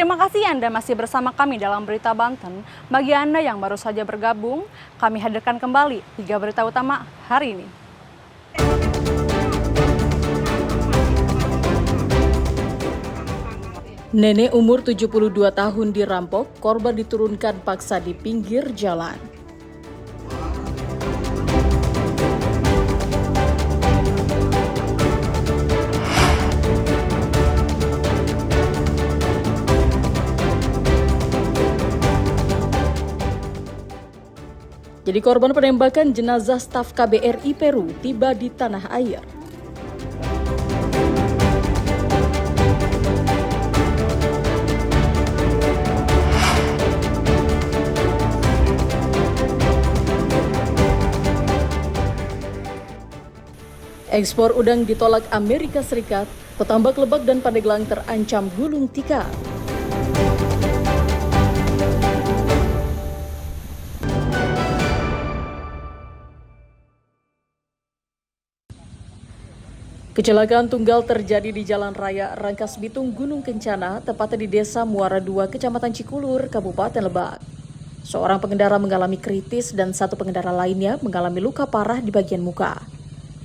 Terima kasih Anda masih bersama kami dalam Berita Banten. Bagi Anda yang baru saja bergabung, kami hadirkan kembali 3 berita utama hari ini. Nenek umur 72 tahun dirampok, korban diturunkan paksa di pinggir jalan. Jadi korban penembakan jenazah staf KBRI Peru tiba di tanah air. Ekspor udang ditolak Amerika Serikat, petambak Lebak dan Pandeglang terancam gulung tikar. Kecelakaan tunggal terjadi di Jalan Raya Rangkas Bitung, Gunung Kencana, tepatnya di Desa Muara II, Kecamatan Cikulur, Kabupaten Lebak. Seorang pengendara mengalami kritis dan satu pengendara lainnya mengalami luka parah di bagian muka.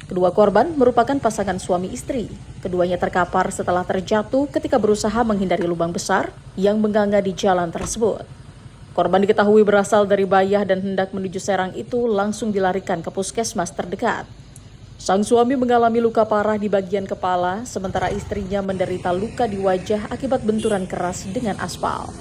Kedua korban merupakan pasangan suami istri. Keduanya terkapar setelah terjatuh ketika berusaha menghindari lubang besar yang menganga di jalan tersebut. Korban diketahui berasal dari Bayah dan hendak menuju Serang itu langsung dilarikan ke puskesmas terdekat. Sang suami mengalami luka parah di bagian kepala, sementara istrinya menderita luka di wajah akibat benturan keras dengan aspal.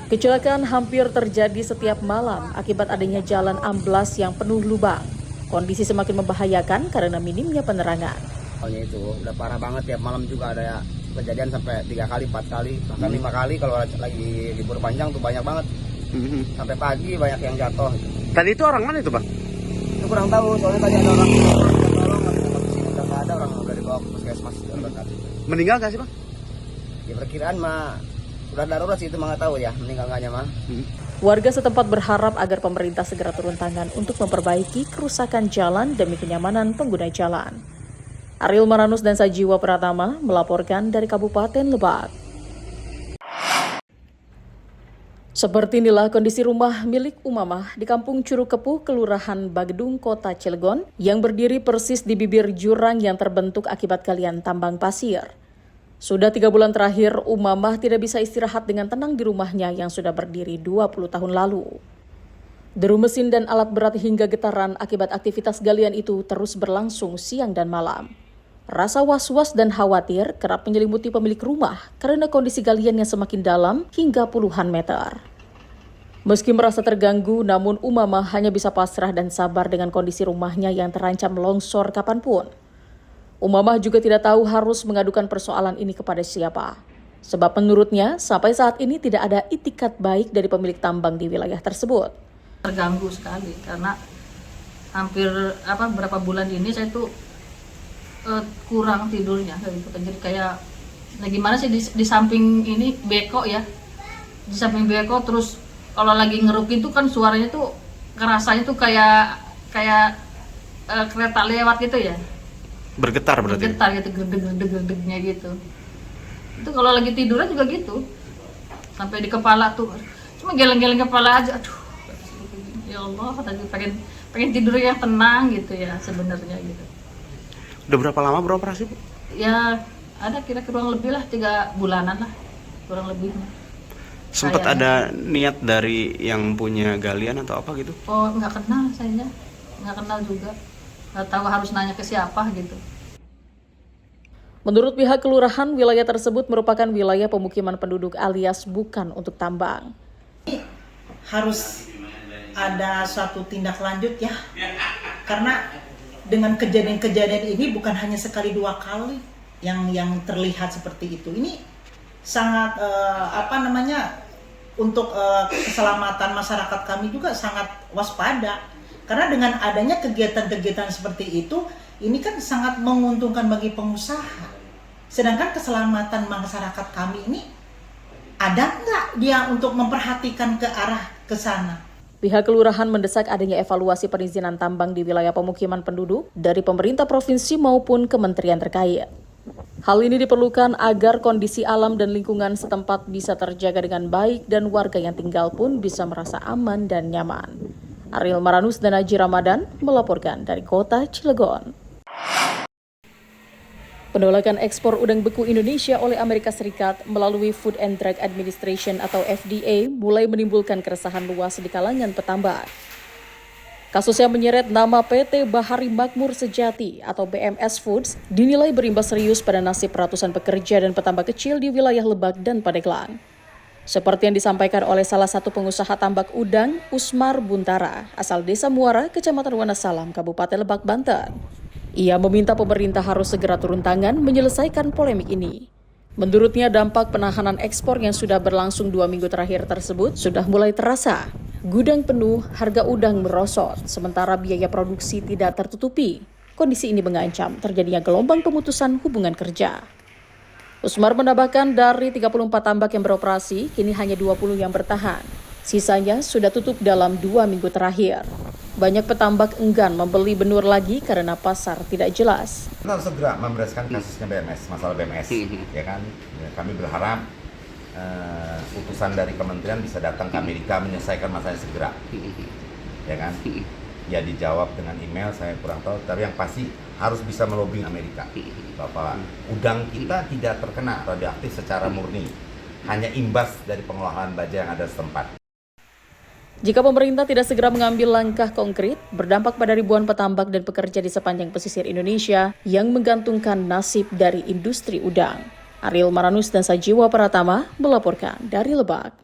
Kecelakaan hampir terjadi setiap malam akibat adanya jalan amblas yang penuh lubang. Kondisi semakin membahayakan karena minimnya penerangan. Oh ya itu udah parah banget ya, malam juga ada ya kejadian sampai 3 kali, 4 kali, bahkan 5 kali kalau lagi libur panjang tuh banyak banget. Sampai pagi banyak yang jatuh. Tadi itu orang mana itu, Bang? Itu kurang tahu, soalnya tadi ada orang tolong, sini udah nggak ada, orang udah dibawa ke puskesmas. Meninggal nggak sih, Bang? Ya perkiraan mah udah darurat sih, itu mah nggak tahu ya meninggal nggaknya mah. Warga setempat berharap agar pemerintah segera turun tangan untuk memperbaiki kerusakan jalan demi kenyamanan pengguna jalan. Ariel Maranus dan Sajiwa Pratama melaporkan dari Kabupaten Lebak. Seperti inilah kondisi rumah milik Umamah di Kampung Curug Kepuh, Kelurahan Bagedung, Kota Cilegon, yang berdiri persis di bibir jurang yang terbentuk akibat galian tambang pasir. Sudah 3 bulan terakhir, Umamah tidak bisa istirahat dengan tenang di rumahnya yang sudah berdiri 20 tahun lalu. Deru mesin dan alat berat hingga getaran akibat aktivitas galian itu terus berlangsung siang dan malam. Rasa was-was dan khawatir kerap menyelimuti pemilik rumah karena kondisi galian yang semakin dalam hingga puluhan meter. Meski merasa terganggu, namun Umamah hanya bisa pasrah dan sabar dengan kondisi rumahnya yang terancam longsor kapanpun. Umamah juga tidak tahu harus mengadukan persoalan ini kepada siapa. Sebab menurutnya, sampai saat ini tidak ada itikat baik dari pemilik tambang di wilayah tersebut. Terganggu sekali karena hampir berapa bulan ini saya tuh kurang tidurnya gitu. Jadi kayak gimana sih di samping ini beko ya. Di samping beko terus kalau lagi ngerukin tuh kan suaranya tuh kerasanya tuh kayak kereta lewat gitu ya. Bergetar berarti? Bergetar gitu, gerdeg-gerdegnya gitu. Itu kalau lagi tiduran juga gitu. Sampai di kepala tuh, cuma geleng-geleng kepala aja. Aduh, ya Allah, tadi pengen tidur yang tenang gitu ya sebenarnya gitu. Udah berapa lama beroperasi, Bu? Ya, ada kira-kira kurang lebih lah 3 bulanan lah, kurang lebihnya. Sempat ada niat dari yang punya galian atau apa gitu? Oh, nggak kenal saya, nggak kenal juga. Nggak tahu harus nanya ke siapa gitu. Menurut pihak kelurahan, wilayah tersebut merupakan wilayah pemukiman penduduk alias bukan untuk tambang. Harus ada suatu tindak lanjut ya, karena dengan kejadian-kejadian ini bukan hanya sekali 2 kali yang terlihat seperti itu. Ini sangat untuk keselamatan masyarakat kami juga sangat waspada. Karena dengan adanya kegiatan-kegiatan seperti itu, ini kan sangat menguntungkan bagi pengusaha. Sedangkan keselamatan masyarakat kami ini, ada nggak dia untuk memperhatikan ke arah ke sana? Pihak kelurahan mendesak adanya evaluasi perizinan tambang di wilayah pemukiman penduduk dari pemerintah provinsi maupun kementerian terkait. Hal ini diperlukan agar kondisi alam dan lingkungan setempat bisa terjaga dengan baik dan warga yang tinggal pun bisa merasa aman dan nyaman. Ariel Maranus dan Haji Ramadan melaporkan dari kota Cilegon. Penolakan ekspor udang beku Indonesia oleh Amerika Serikat melalui Food and Drug Administration atau FDA mulai menimbulkan keresahan luas di kalangan petambak. Kasus yang menyeret nama PT Bahari Makmur Sejati atau BMS Foods dinilai berimbas serius pada nasib ratusan pekerja dan petambak kecil di wilayah Lebak dan Pandeglang. Seperti yang disampaikan oleh salah satu pengusaha tambak udang, Usmar Buntara, asal Desa Muara, Kecamatan Wonosalam, Kabupaten Lebak, Banten. Ia meminta pemerintah harus segera turun tangan menyelesaikan polemik ini. Menurutnya dampak penahanan ekspor yang sudah berlangsung 2 minggu terakhir tersebut sudah mulai terasa. Gudang penuh, harga udang merosot, sementara biaya produksi tidak tertutupi. Kondisi ini mengancam terjadinya gelombang pemutusan hubungan kerja. Usmar menambahkan dari 34 tambak yang beroperasi, kini hanya 20 yang bertahan. Sisanya sudah tutup dalam 2 minggu terakhir. Banyak petambak enggan membeli benur lagi karena pasar tidak jelas. Kita harus segera membereskan kasusnya BMS, masalah BMS, ya kan? Ya, kami berharap utusan dari kementerian bisa datang ke Amerika menyelesaikan masalahnya segera, ya kan? Ya dijawab dengan email, saya kurang tahu, tapi yang pasti harus bisa melobi Amerika bahwa udang kita tidak terkena radioaktif secara murni, hanya imbas dari pengolahan baja yang ada setempat. Jika pemerintah tidak segera mengambil langkah konkret, berdampak pada ribuan petambak dan pekerja di sepanjang pesisir Indonesia yang menggantungkan nasib dari industri udang. Ariel Maranus dan Sajiwa Pratama melaporkan dari Lebak.